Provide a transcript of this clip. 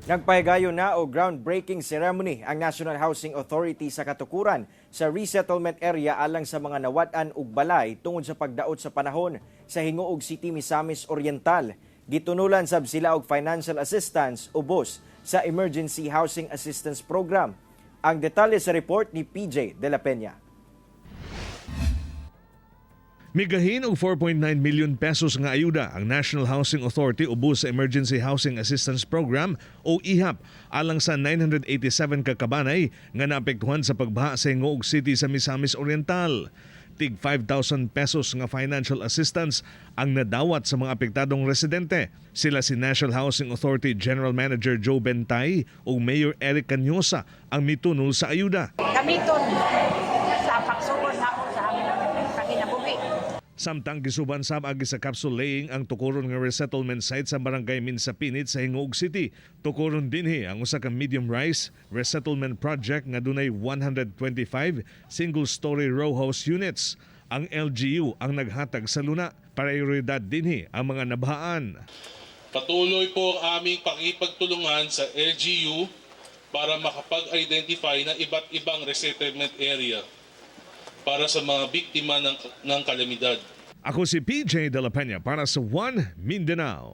Nagpahigayon na o groundbreaking ceremony ang National Housing Authority sa katukuran sa resettlement area alang sa mga nawad-an ug balay tungod sa pagdaot sa panahon sa Hinguog City, Misamis Oriental. Gitunulan sab sila og financial assistance ubos sa Emergency Housing Assistance Program. Ang detalye sa report ni PJ De La Peña. Migahin og 4.9 million pesos nga ayuda ang National Housing Authority ubos sa Emergency Housing Assistance Program o IHAP alang sa 987 ka kabanay nga naapektuhan sa pagbaha sa Hinguog City sa Misamis Oriental. Tig 5,000 pesos nga financial assistance ang nadawat sa mga apektadong residente. Sila si National Housing Authority General Manager Joe Bentay o Mayor Eric Canyosa ang mitunol sa ayuda. Gamiton sa pagsugod na sa amin ang panginabuhi. Samtang gisuban sab agi sa capsule laying ang tukuron nga resettlement site sa barangay Minsapinit sa Hinguog City. Tukuron dinhi ang usa ka medium rise resettlement project nga dunay 125 single-story row house units. Ang LGU ang naghatag sa luna. Prioridad dinhi ang mga nabahaan. Patuloy po ang aming pakipagtulungan sa LGU para makapag-identify ng iba't ibang resettlement area para sa mga biktima ng kalamidad. Ako si PJ De La Peña para sa One Mindanao.